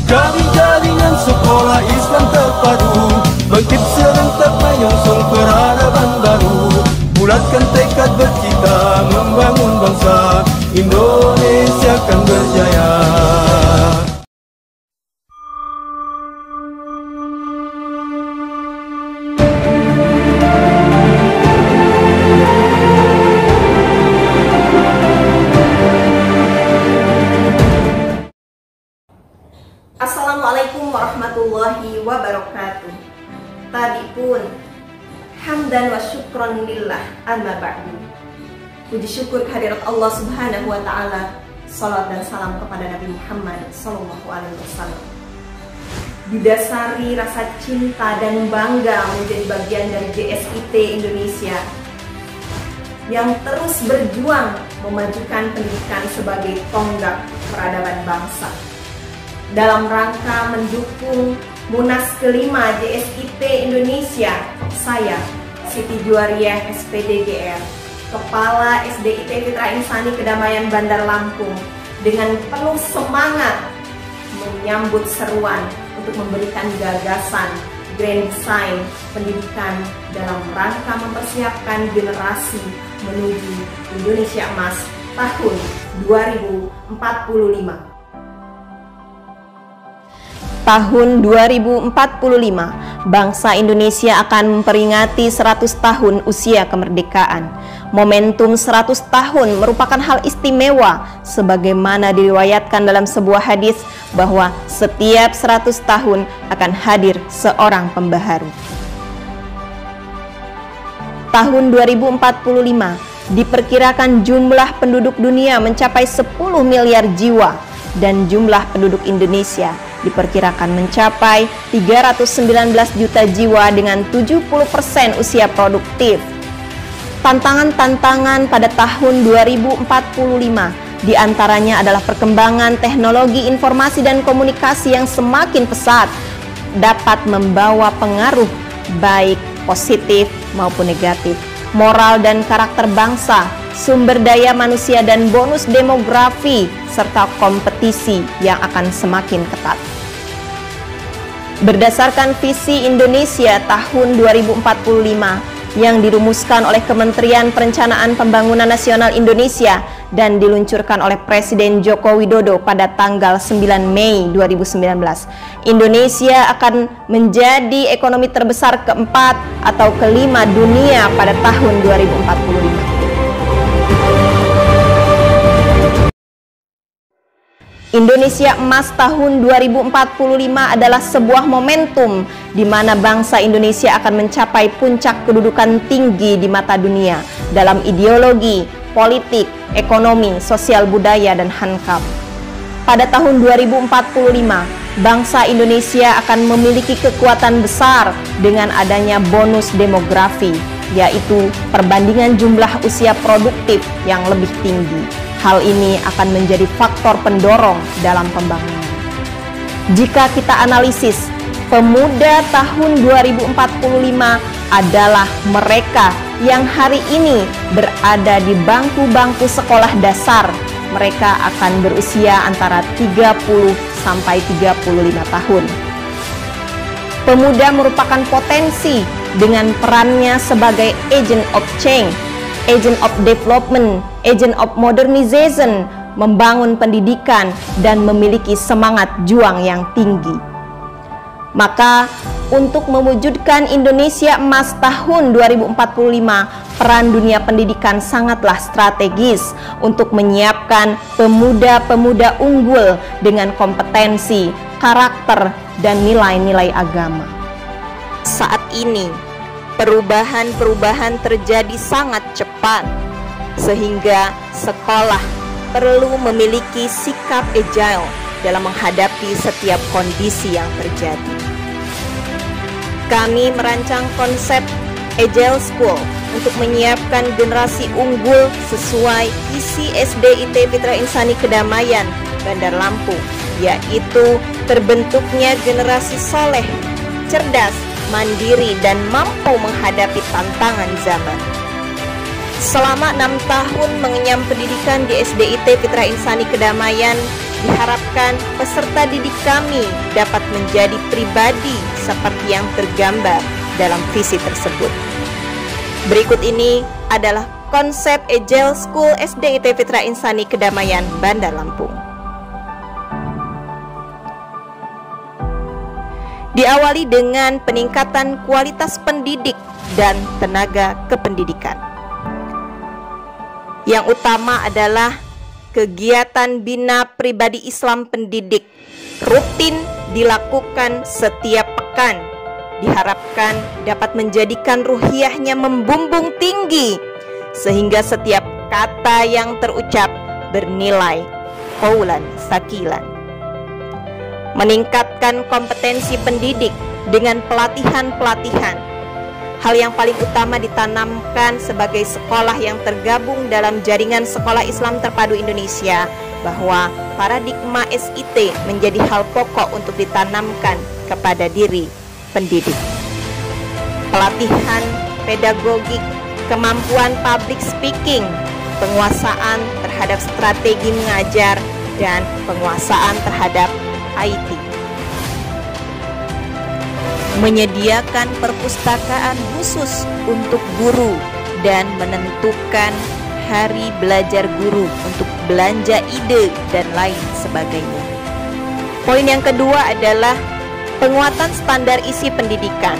Jadi jaringan sekolah Islam terpadu, bangkit serentak menyongsong peradaban baru. Bulatkan tekad bercita membangun bangsa, Indonesia akan berjaya. Assalamualaikum warahmatullahi wabarakatuh. Tadi pun hamdan wa syukron lillah, amma ba'du. Puji syukur kehadirat Allah Subhanahu wa taala. Salat dan salam kepada Nabi Muhammad sallallahu alaihi wasallam. Didasari rasa cinta dan bangga menjadi bagian dari JSIT Indonesia yang terus berjuang memajukan pendidikan sebagai tonggak peradaban bangsa. Dalam rangka mendukung Munas kelima JSIT Indonesia, saya, Siti Juwariah SPDGR, Kepala SDIT Fitra Insani Kedamaian Bandar Lampung, dengan penuh semangat menyambut seruan untuk memberikan gagasan grand design pendidikan dalam rangka mempersiapkan generasi menuju Indonesia Emas tahun 2045. Tahun 2045, bangsa Indonesia akan memperingati 100 tahun usia kemerdekaan. Momentum 100 tahun merupakan hal istimewa, sebagaimana diriwayatkan dalam sebuah hadis bahwa setiap 100 tahun akan hadir seorang pembaharu. Tahun 2045, diperkirakan jumlah penduduk dunia mencapai 10 miliar jiwa dan jumlah penduduk Indonesia diperkirakan mencapai 319 juta jiwa dengan 70% usia produktif. Tantangan-tantangan pada tahun 2045 diantaranya adalah perkembangan teknologi informasi dan komunikasi yang semakin pesat dapat membawa pengaruh baik positif maupun negatif, moral dan karakter bangsa, sumber daya manusia dan bonus demografi, serta kompetisi yang akan semakin ketat. Berdasarkan visi Indonesia tahun 2045 yang dirumuskan oleh Kementerian Perencanaan Pembangunan Nasional Indonesia dan diluncurkan oleh Presiden Joko Widodo pada tanggal 9 Mei 2019, Indonesia akan menjadi ekonomi terbesar keempat atau kelima dunia pada tahun 2045. Indonesia Emas tahun 2045 adalah sebuah momentum di mana bangsa Indonesia akan mencapai puncak kedudukan tinggi di mata dunia dalam ideologi, politik, ekonomi, sosial budaya, dan hankam. Pada tahun 2045, bangsa Indonesia akan memiliki kekuatan besar dengan adanya bonus demografi, yaitu perbandingan jumlah usia produktif yang lebih tinggi. Hal ini akan menjadi faktor pendorong dalam pembangunan. Jika kita analisis, pemuda tahun 2045 adalah mereka yang hari ini berada di bangku-bangku sekolah dasar. Mereka akan berusia antara 30 sampai 35 tahun. Pemuda merupakan potensi dengan perannya sebagai agent of change, agent of development, agent of modernization, membangun pendidikan dan memiliki semangat juang yang tinggi. Maka untuk mewujudkan Indonesia Emas tahun 2045, peran dunia pendidikan sangatlah strategis untuk menyiapkan pemuda-pemuda unggul dengan kompetensi, karakter, dan nilai-nilai agama. Saat ini perubahan-perubahan terjadi sangat cepat, sehingga sekolah perlu memiliki sikap agile dalam menghadapi setiap kondisi yang terjadi. Kami merancang konsep Agile School untuk menyiapkan generasi unggul sesuai isi SDIT Fitra Insani Kedamaian Bandar Lampung, yaitu terbentuknya generasi soleh, cerdas, mandiri, dan mampu menghadapi tantangan zaman. Selama 6 tahun mengenyam pendidikan di SDIT Fitra Insani Kedamaian, diharapkan peserta didik kami dapat menjadi pribadi seperti yang tergambar dalam visi tersebut. Berikut ini adalah konsep Agile School SDIT Fitra Insani Kedamaian, Bandar Lampung. Diawali dengan peningkatan kualitas pendidik dan tenaga kependidikan. Yang utama adalah kegiatan bina pribadi Islam pendidik rutin dilakukan setiap pekan. Diharapkan dapat menjadikan ruhiyahnya membumbung tinggi sehingga setiap kata yang terucap bernilai qaulan sakilan. Meningkatkan kompetensi pendidik dengan pelatihan-pelatihan. Hal yang paling utama ditanamkan sebagai sekolah yang tergabung dalam jaringan Sekolah Islam Terpadu Indonesia bahwa paradigma SIT menjadi hal pokok untuk ditanamkan kepada diri pendidik. Pelatihan pedagogik, kemampuan public speaking, penguasaan terhadap strategi mengajar, dan penguasaan terhadap IT. Menyediakan perpustakaan khusus untuk guru dan menentukan hari belajar guru untuk belanja ide dan lain sebagainya. Poin yang kedua adalah penguatan standar isi pendidikan.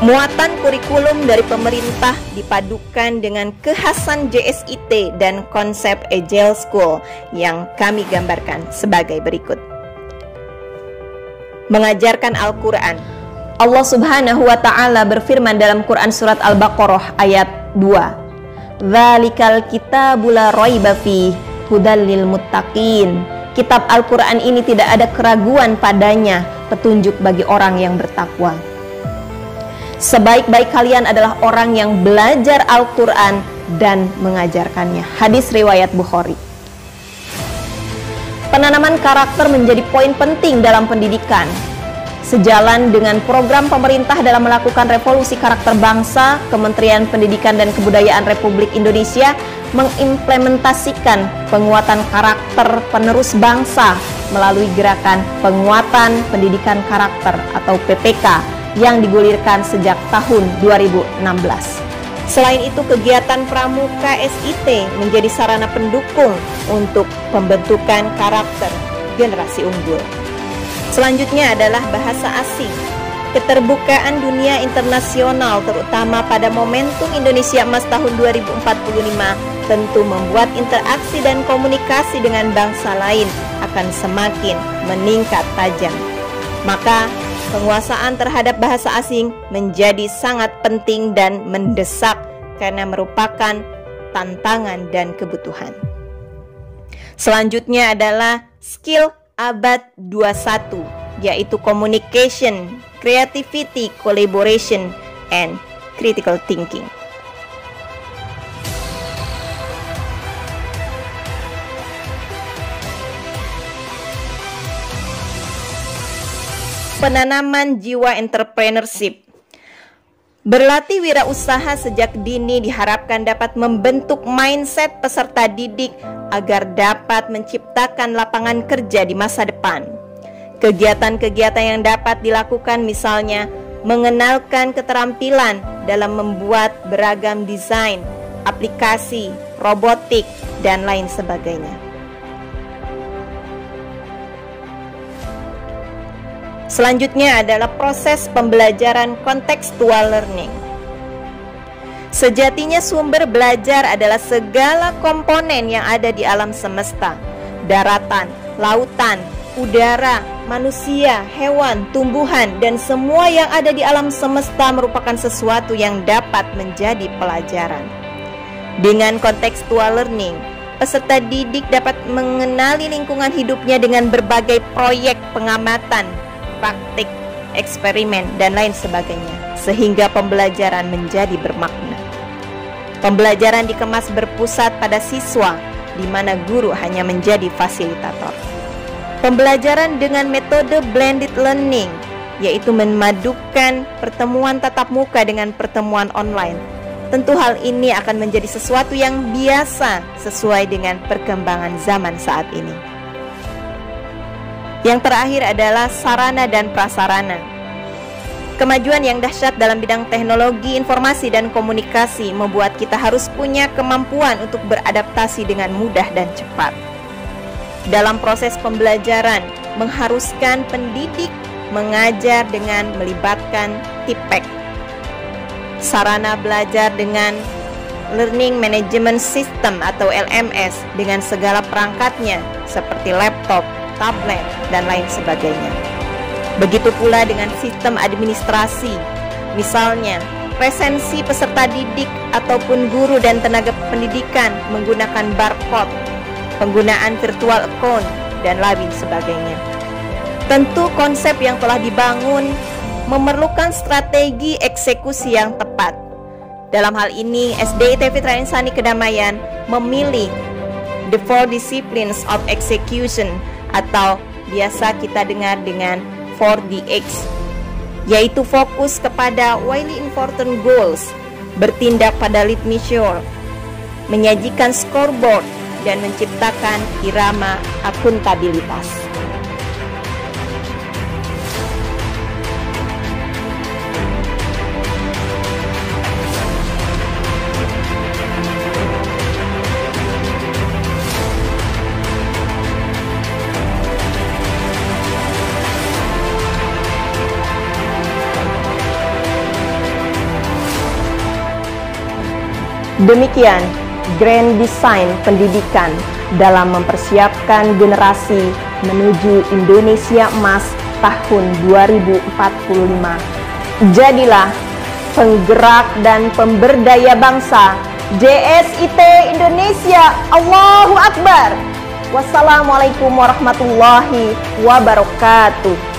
Muatan kurikulum dari pemerintah dipadukan dengan kekhasan JSIT dan konsep Agile School yang kami gambarkan sebagai berikut. Mengajarkan Al-Quran. Allah Subhanahu wa Ta'ala berfirman dalam Quran Surat Al-Baqarah ayat 2. Dzalikal kitabu la raiba fihi hudal lil muttaqin. Kitab Al-Quran ini tidak ada keraguan padanya, petunjuk bagi orang yang bertakwa. Sebaik-baik kalian adalah orang yang belajar Al-Quran dan mengajarkannya. Hadis riwayat Bukhari. Penanaman karakter menjadi poin penting dalam pendidikan. Sejalan dengan program pemerintah dalam melakukan revolusi karakter bangsa, Kementerian Pendidikan dan Kebudayaan Republik Indonesia mengimplementasikan penguatan karakter penerus bangsa melalui gerakan penguatan pendidikan karakter atau PPK yang digulirkan sejak tahun 2016. Selain itu, kegiatan pramuka SIT menjadi sarana pendukung untuk pembentukan karakter generasi unggul. Selanjutnya adalah bahasa asing. Keterbukaan dunia internasional terutama pada momentum Indonesia Emas tahun 2045 tentu membuat interaksi dan komunikasi dengan bangsa lain akan semakin meningkat tajam. Maka penguasaan terhadap bahasa asing menjadi sangat penting dan mendesak karena merupakan tantangan dan kebutuhan. Selanjutnya adalah skill abad 21, yaitu communication, creativity, collaboration, and critical thinking. Penanaman jiwa entrepreneurship. Berlatih wirausaha sejak dini diharapkan dapat membentuk mindset peserta didik agar dapat menciptakan lapangan kerja di masa depan. Kegiatan-kegiatan yang dapat dilakukan misalnya mengenalkan keterampilan dalam membuat beragam desain, aplikasi, robotik, dan lain sebagainya. Selanjutnya adalah proses pembelajaran contextual learning. Sejatinya sumber belajar adalah segala komponen yang ada di alam semesta, daratan, lautan, udara, manusia, hewan, tumbuhan, dan semua yang ada di alam semesta merupakan sesuatu yang dapat menjadi pelajaran. Dengan contextual learning, peserta didik dapat mengenali lingkungan hidupnya dengan berbagai proyek pengamatan, praktik, eksperimen, dan lain sebagainya, sehingga pembelajaran menjadi bermakna. Pembelajaran dikemas berpusat pada siswa, di mana guru hanya menjadi fasilitator. Pembelajaran dengan metode blended learning, yaitu memadukan pertemuan tatap muka dengan pertemuan online. Tentu hal ini akan menjadi sesuatu yang biasa sesuai dengan perkembangan zaman saat ini. Yang terakhir adalah sarana dan prasarana. Kemajuan yang dahsyat dalam bidang teknologi, informasi, dan komunikasi membuat kita harus punya kemampuan untuk beradaptasi dengan mudah dan cepat. Dalam proses pembelajaran, mengharuskan pendidik mengajar dengan melibatkan TIPEK. Sarana belajar dengan Learning Management System atau LMS dengan segala perangkatnya seperti laptop, tablet, dan lain sebagainya. Begitu pula dengan sistem administrasi, misalnya presensi peserta didik ataupun guru dan tenaga pendidikan menggunakan barcode, penggunaan virtual account, dan lain sebagainya. Tentu konsep yang telah dibangun memerlukan strategi eksekusi yang tepat. Dalam hal ini, SDIT Fitrah Insani Kedamaian memilih the 4 disciplines of execution atau biasa kita dengar dengan 4DX, yaitu fokus kepada widely important goals, bertindak pada lead measure, menyajikan scoreboard, dan menciptakan irama akuntabilitas. Demikian grand design pendidikan dalam mempersiapkan generasi menuju Indonesia Emas tahun 2045. Jadilah penggerak dan pemberdaya bangsa. JSIT Indonesia, Allahu Akbar. Wassalamualaikum warahmatullahi wabarakatuh.